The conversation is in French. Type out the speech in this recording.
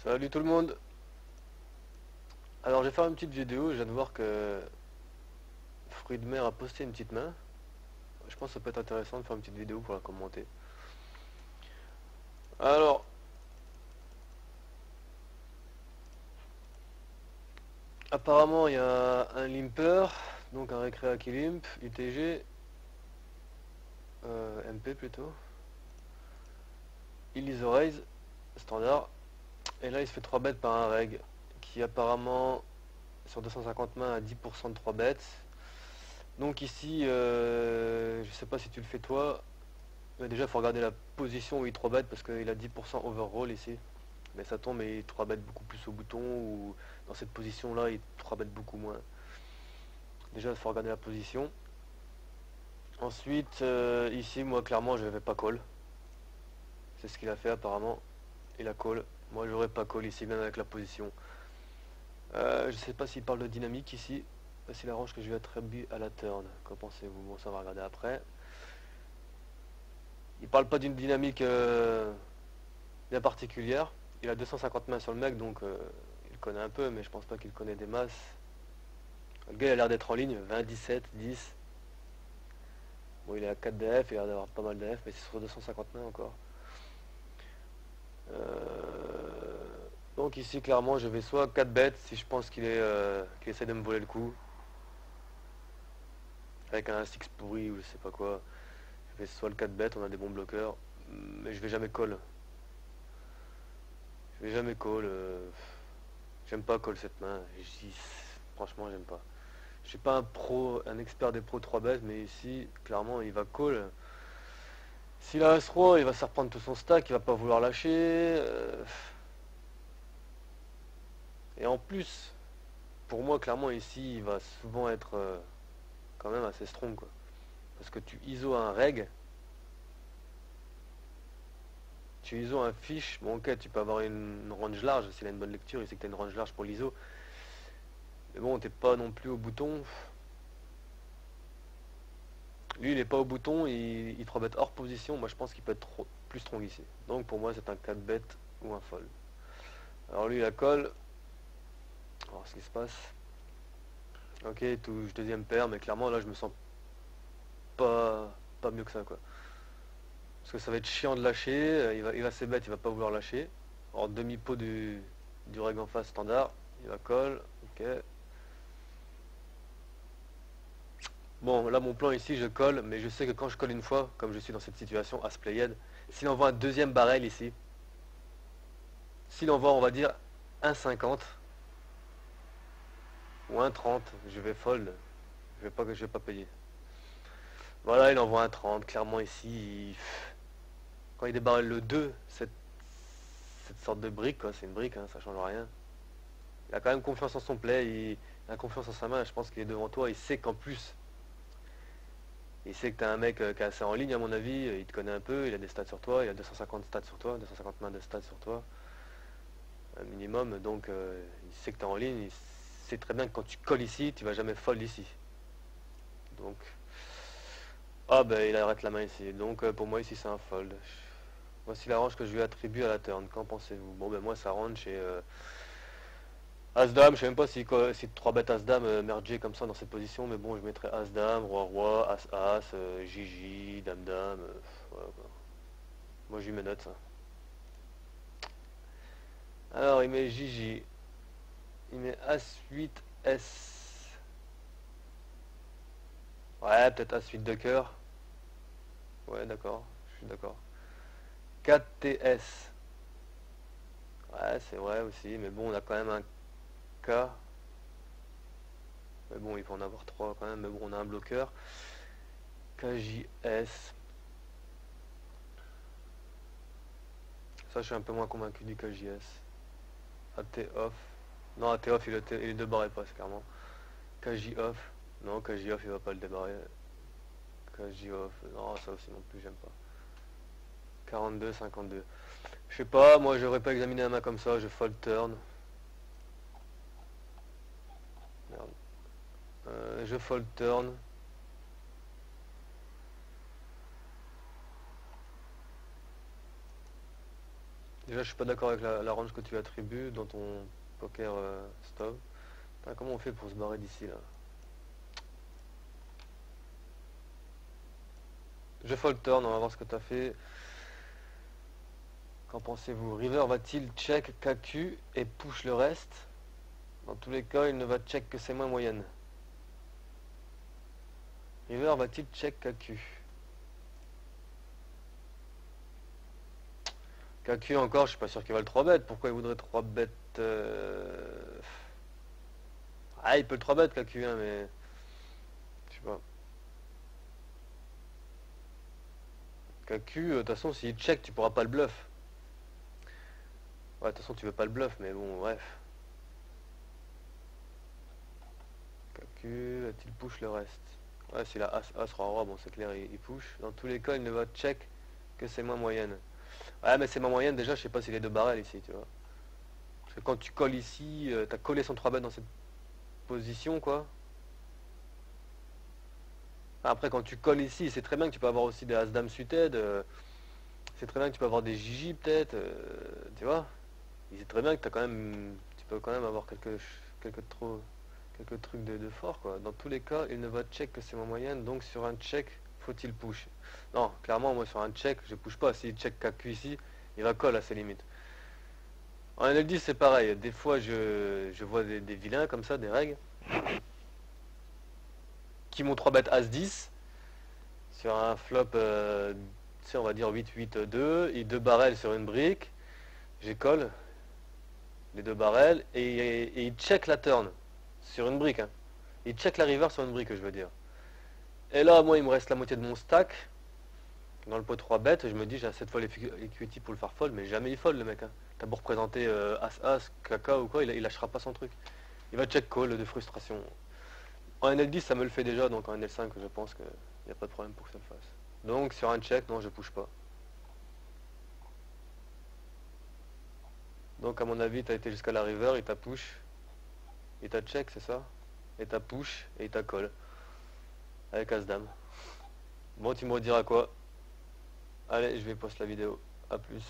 Salut tout le monde. Alors je vais faire une petite vidéo, je viens de voir que Fruit de mer a posté une petite main. Je pense que ça peut être intéressant de faire une petite vidéo pour la commenter. Alors, apparemment il y a un limper, donc un Recrea qui limp, UTG, MP plutôt. Il lise raise, standard. Et là il se fait 3 bêtes par un reg, qui apparemment sur 250 mains a 10% de 3 bêtes. Donc ici, je sais pas si tu le fais toi, mais déjà il faut regarder la position où il 3 bêtes parce qu'il a 10% overroll ici. Mais ça tombe et il 3 bêtes beaucoup plus au bouton ou dans cette position là il 3 bêtes beaucoup moins. Déjà il faut regarder la position. Ensuite ici moi clairement je vais pas call. C'est ce qu'il a fait apparemment. Il a call. Moi j'aurais pas call ici même avec la position. Je sais pas s'il parle de dynamique ici. C'est la range que je vais attribuer à la turn. Qu'en pensez-vous? Bon ça on va regarder après. Il parle pas d'une dynamique bien particulière. Il a 250 mains sur le mec donc il connaît un peu mais je pense pas qu'il connaît des masses. Le gars il a l'air d'être en ligne, 20, 17, 10. Bon il est à 4 DF, il a l'air d'avoir pas mal d'AF mais c'est sur 250 mains encore. Donc ici clairement je vais soit 4 bêtes si je pense qu'il essaie de me voler le coup. Avec un 6 pourri ou je sais pas quoi. Je vais soit le 4 bêtes, on a des bons bloqueurs. Mais je vais jamais call. Je vais jamais call. J'aime pas call cette main. Franchement j'aime pas. Je suis pas un pro, un expert des pros 3 bêtes, mais ici, clairement, il va call. S'il a As-Roi, il va se reprendre tout son stack, il va pas vouloir lâcher. Et en plus, pour moi, clairement, ici, il va souvent être quand même assez strong, quoi. Parce que tu ISO un reg, tu ISO un fiche, bon ok, tu peux avoir une range large, s'il a une bonne lecture, il sait que tu as une range large pour l'ISO. Mais bon, t'es pas non plus au bouton. Lui, il est pas au bouton, il 3 bet hors position. Moi, je pense qu'il peut être plus strong ici. Donc, pour moi, c'est un 4 bet ou un fold. Alors, lui, il a call. On va voir ce qui se passe. Ok, il touche deuxième paire, mais clairement, là, je me sens pas mieux que ça, quoi. Parce que ça va être chiant de lâcher. Il va ses bêtes, il va pas vouloir lâcher. Alors, demi-pot du reg en face standard. Il va call. Ok. Bon, là, mon plan ici, je colle, mais je sais que quand je colle une fois, comme je suis dans cette situation, as played, s'il envoie un deuxième barrel ici, s'il envoie, on va dire, un 50 ou un 30, je vais fold. Je vais pas payer. Voilà, il envoie un 30. Clairement ici, quand il débarrel le 2, cette sorte de brique, quoi, c'est une brique, hein, ça change rien. Il a quand même confiance en son play, il a confiance en sa main. Je pense qu'il est devant toi. Il sait qu'en plus, il sait que t'as un mec qui est assez en ligne, à mon avis. Il te connaît un peu, il a des stats sur toi, il a 250 stats sur toi, 250 mains de stats sur toi. Un minimum, donc il sait que tu es en ligne, il sait très bien que quand tu colles ici, tu vas jamais fold ici. Donc, ah ben il arrête la main ici, donc pour moi ici c'est un fold. Voici la range que je lui attribue à la turn, qu'en pensez-vous? Bon ben moi ça rentre chez As-Dame, je sais même pas si 3 bêtes As-Dame merger comme ça dans cette position, mais bon je mettrais As-Dame, Roi-Roi, As-As, Gigi, Dame-Dame, voilà, quoi. Moi je lui mets note ça. Alors il met Gigi, il met As-8-S. Ouais, peut-être As-8 de cœur. Ouais, d'accord, je suis d'accord. 4TS. Ouais, c'est vrai aussi, mais bon, on a quand même un K. Mais bon, il faut en avoir 3 quand même, mais bon, on a un bloqueur. KJS. Ça, je suis un peu moins convaincu du KJS. AT off. Non, AT off, il est débarré pas, clairement. KJ off. Non, KJ off, il va pas le débarrer. KJ off. Non, ça aussi non plus, j'aime pas. 42, 52. Je sais pas, moi, j'aurais pas examiné un main comme ça, je fold turn. Merde. Je fold turn. Déjà, je suis pas d'accord avec la range que tu attribues dans ton poker stop. Putain, comment on fait pour se barrer d'ici là? Je fold turn, on va voir ce que tu as fait. Qu'en pensez-vous? River va-t-il check KQ et push le reste? Dans tous les cas, il ne va check que ses mains moyennes. River va-t-il check KQ? KQ encore, je suis pas sûr qu'il va le 3 bet. Pourquoi il voudrait 3 bet Ah, il peut le 3 bet KQ, hein, mais... Je sais pas. KQ, de toute façon, s'il check, tu pourras pas le bluff. Ouais, de toute façon, tu veux pas le bluff, mais bon, bref. KQ, va-t-il push le reste? Ouais, s'il a As, Roi, Roi, bon, c'est clair, il push. Dans tous les cas, il ne va check que ses mains moyennes. Ouais, mais ses mains moyennes, déjà, je sais pas s'il est de barrel ici, tu vois. Parce que quand tu colles ici, t'as collé son 3 bet dans cette position, quoi. Après, quand tu colles ici, c'est très bien que tu peux avoir aussi des As-Dame suited. C'est très bien que tu peux avoir des Gigi, peut-être. Tu vois. C'est très bien que tu peux quand même avoir quelques trucs de fort, quoi. Dans tous les cas, il ne va check que c'est ma moyenne. Donc, sur un check, faut-il push? Non, clairement, moi, sur un check, je push pas. S'il check KQ ici, il va call à ses limites. En NL10, c'est pareil. Des fois, je vois des vilains comme ça, des règles, qui m'ont 3 bêtes As-10 sur un flop, tu sais, on va dire 8-8-2, et 2 barrels sur une brique. J'ai call les 2 barrels et il check la turn sur une brique, hein. Il check la river sur une brique, je veux dire. Et là, moi, il me reste la moitié de mon stack dans le pot 3 bêtes. Je me dis, j'ai cette fois l'equity pour le faire fold, mais jamais il fold, le mec, hein. T'as beau représenter As-As, Caca ou quoi, il lâchera pas son truc. Il va check call de frustration. En NL10, ça me le fait déjà, donc en NL5, je pense qu'il n'y a pas de problème pour que ça le fasse. Donc, sur un check, non, je push pas. Donc, à mon avis, tu as été jusqu'à la river, il t'a push, il t'a check, c'est ça? Et t'a push, et il t'a call. Avec As-Dame. Bon, tu me rediras quoi? Allez, je vais poster la vidéo. A plus.